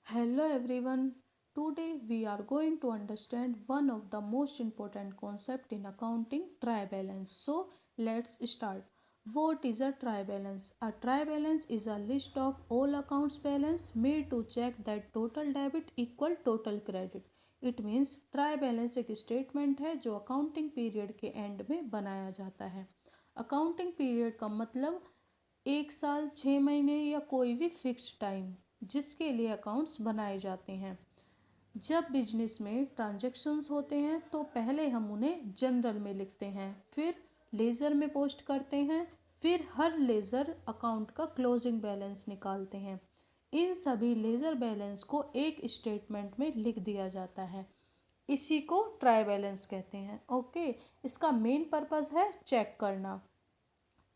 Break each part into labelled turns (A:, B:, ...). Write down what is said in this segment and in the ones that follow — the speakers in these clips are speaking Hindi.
A: Hello everyone. Today we are going to understand one of the most important concept in accounting, try balance. So let's start. What is a try balance? A try balance is a list of all accounts balance made to check that total debit equal total credit. It means try balance एक स्टेटमेंट है जो अकाउंटिंग पीरियड के एंड में बनाया जाता है. अकाउंटिंग पीरियड का मतलब 1 साल 6 महीने या कोई भी फिक्स टाइम जिसके लिए अकाउंट्स बनाए जाते हैं. जब बिजनेस में ट्रांजैक्शंस होते हैं तो पहले हम उन्हें जनरल में लिखते हैं, फिर लेज़र में पोस्ट करते हैं, फिर हर लेज़र अकाउंट का क्लोजिंग बैलेंस निकालते हैं. इन सभी लेज़र बैलेंस को एक स्टेटमेंट में लिख दिया जाता है. इसी को ट्राई बैलेंस कहते हैं. ओके, इसका मेन पर्पस है चेक करना.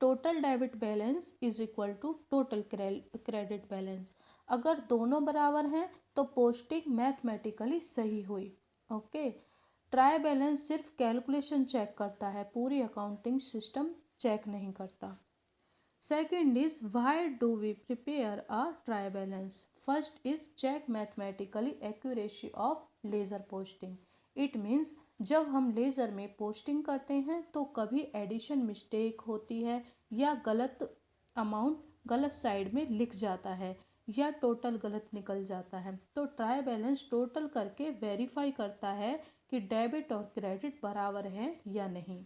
A: Total debit balance is equal to total credit balance. अगर दोनों बराबर हैं तो पोस्टिंग मैथमेटिकली सही हुई. ओके, ट्राई बैलेंस सिर्फ कैलकुलेशन चेक करता है, पूरी अकाउंटिंग सिस्टम चेक नहीं करता. Second is why do we prepare a trial balance. First is check mathematically accuracy of ledger posting. It means जब हम लेज़र में पोस्टिंग करते हैं तो कभी एडिशन मिस्टेक होती है या गलत अमाउंट गलत साइड में लिख जाता है या टोटल गलत निकल जाता है, तो ट्राई बैलेंस टोटल करके वेरीफाई करता है कि डेबिट और क्रेडिट बराबर है या नहीं.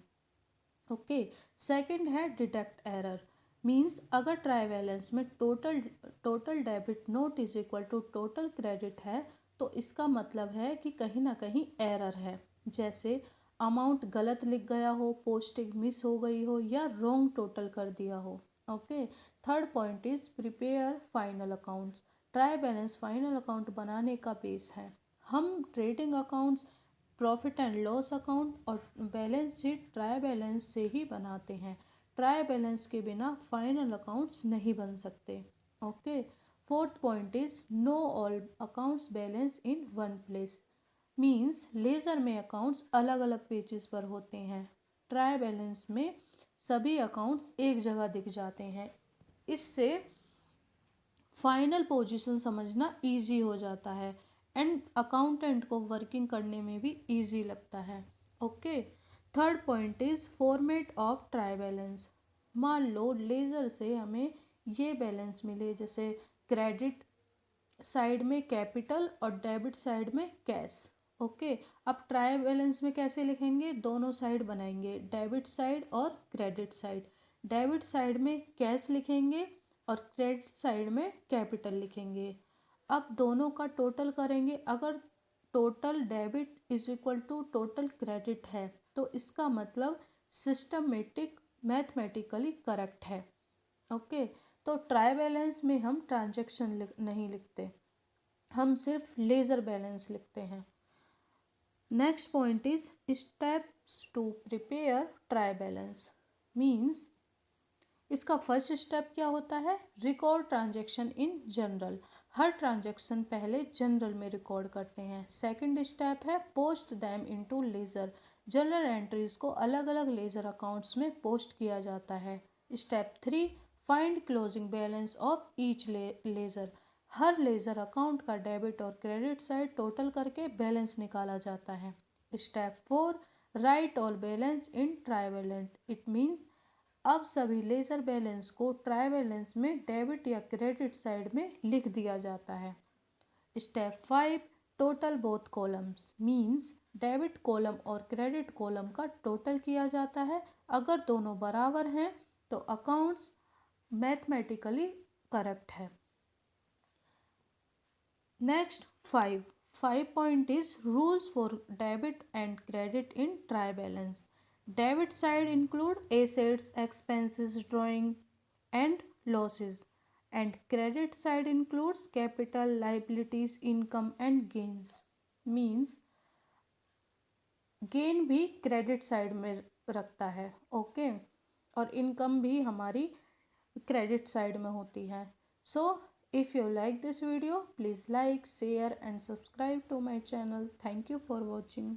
A: ओके, सेकंड है डिडक्ट एरर. मीन्स अगर ट्राई बैलेंस में total debit not is equal to total credit है तो इसका मतलब है कि कहीं ना कहीं एरर है, जैसे अमाउंट गलत लिख गया हो, पोस्टिंग मिस हो गई हो या रॉन्ग टोटल कर दिया हो. Okay, third point is prepare final accounts. Try balance final account बनाने का बेस है. हम trading accounts, profit and loss account और बैलेंस शीट ट्राई बैलेंस से ही बनाते हैं. ट्राई बैलेंस के बिना फाइनल अकाउंट्स नहीं बन सकते. Okay, fourth point is know all accounts balance in one place. Means laser में अकाउंट्स अलग अलग पेजेस पर होते हैं, ट्राई बैलेंस में सभी अकाउंट्स एक जगह दिख जाते हैं. इससे फाइनल पोजीशन समझना इजी हो जाता है एंड अकाउंटेंट को वर्किंग करने में भी इजी लगता है. Okay, third point is format of try balance. मान लो लेज़र से हमें ये बैलेंस मिले, जैसे क्रेडिट साइड में कैपिटल और डेबिट साइड में कैश. ओके, अब ट्राई बैलेंस में कैसे लिखेंगे, दोनों साइड बनाएंगे, डेबिट साइड और क्रेडिट साइड. डेबिट साइड में कैश लिखेंगे और क्रेडिट साइड में कैपिटल लिखेंगे. अब दोनों का टोटल करेंगे. अगर total debit is equal to total credit है तो इसका मतलब सिस्टमेटिक मैथमेटिकली करेक्ट है. ओके, तो ट्राई बैलेंस में हम ट्रांजैक्शन नहीं लिखते, हम सिर्फ लेज़र बैलेंस लिखते हैं. Next point is steps to prepare trial balance. Means इसका फर्स्ट स्टेप क्या होता है, रिकॉर्ड ट्रांजैक्शन इन जनरल. हर ट्रांजैक्शन पहले जनरल में रिकॉर्ड करते हैं. सेकंड स्टेप है post them into ledger. Journal entries को अलग अलग लेज़र अकाउंट्स में पोस्ट किया जाता है. Step 3 find closing balance of each laser. Her laser account का डेबिट और क्रेडिट साइड टोटल करके बैलेंस निकाला जाता है. Step 4 right all balance in try balance. It means अब सभी लेज़र बैलेंस को ट्राई बैलेंस में डेबिट या क्रेडिट साइड में लिख दिया जाता है. Step 5 total both columns. Means debit column और क्रेडिट कॉलम का टोटल किया जाता है. अगर दोनों बराबर हैं तो अकाउंट्स मैथमेटिकली करेक्ट है. Next 5 point is rules for debit and credit in try balance. Debit side include assets, expenses, drawing and losses, and credit side includes capital, liabilities, income and gains. Means gain भी credit side में रखता है. ओके, और income भी हमारी credit side में होती है. So if you like this video, please like, share and subscribe to my channel. Thank you for watching.